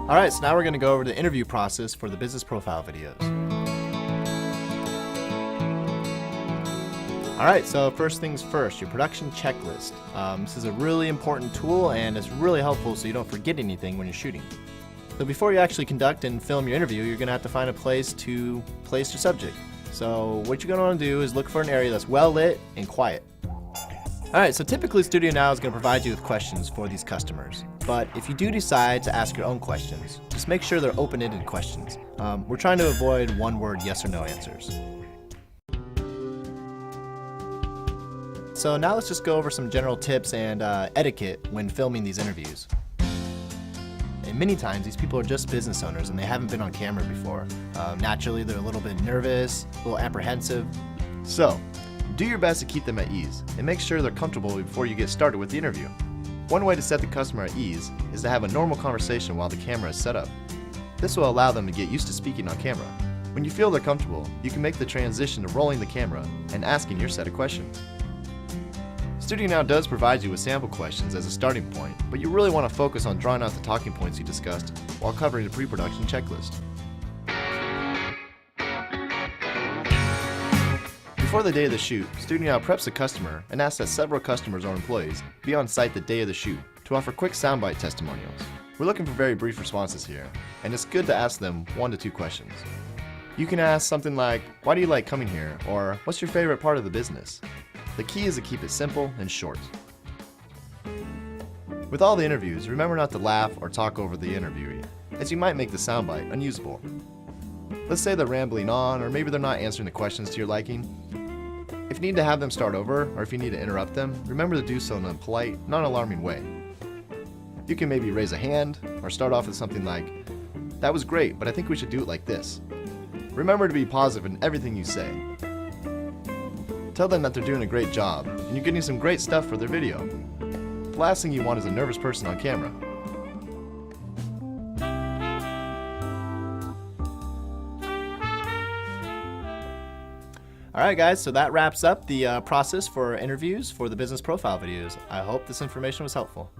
Alright, so now we're going to go over the interview process for the business profile videos. Alright, so first things first, your production checklist. This is a really important tool and it's really helpful so you don't forget anything when you're shooting. So before you actually conduct and film your interview, you're going to have to find a place to place your subject. So what you're going to want to do is look for an area that's well lit and quiet. Alright, so typically StudioNow is going to provide you with questions for these customers. But if you do decide to ask your own questions, just make sure they're open-ended questions. We're trying to avoid one-word yes or no answers. So now let's just go over some general tips and etiquette when filming these interviews. And many times these people are just business owners and they haven't been on camera before. Naturally they're a little bit nervous, a little apprehensive. So do your best to keep them at ease and make sure they're comfortable before you get started with the interview. One way to set the customer at ease is to have a normal conversation while the camera is set up. This will allow them to get used to speaking on camera. When you feel they're comfortable, you can make the transition to rolling the camera and asking your set of questions. StudioNow does provide you with sample questions as a starting point, but you really want to focus on drawing out the talking points you discussed while covering the pre-production checklist. Before the day of the shoot, StudioNow preps the customer and asks that several customers or employees be on site the day of the shoot to offer quick soundbite testimonials. We're looking for very brief responses here, and it's good to ask them 1 to 2 questions. You can ask something like, "Why do you like coming here?" or "What's your favorite part of the business?" The key is to keep it simple and short. With all the interviews, remember not to laugh or talk over the interviewee, as you might make the soundbite unusable. Let's say they're rambling on, or maybe they're not answering the questions to your liking. If you need to have them start over, or if you need to interrupt them, remember to do so in a polite, non-alarming way. You can maybe raise a hand, or start off with something like, "That was great, but I think we should do it like this." Remember to be positive in everything you say. Tell them that they're doing a great job, and you're getting some great stuff for their video. The last thing you want is a nervous person on camera. Alright guys, so that wraps up the process for interviews for the business profile videos. I hope this information was helpful.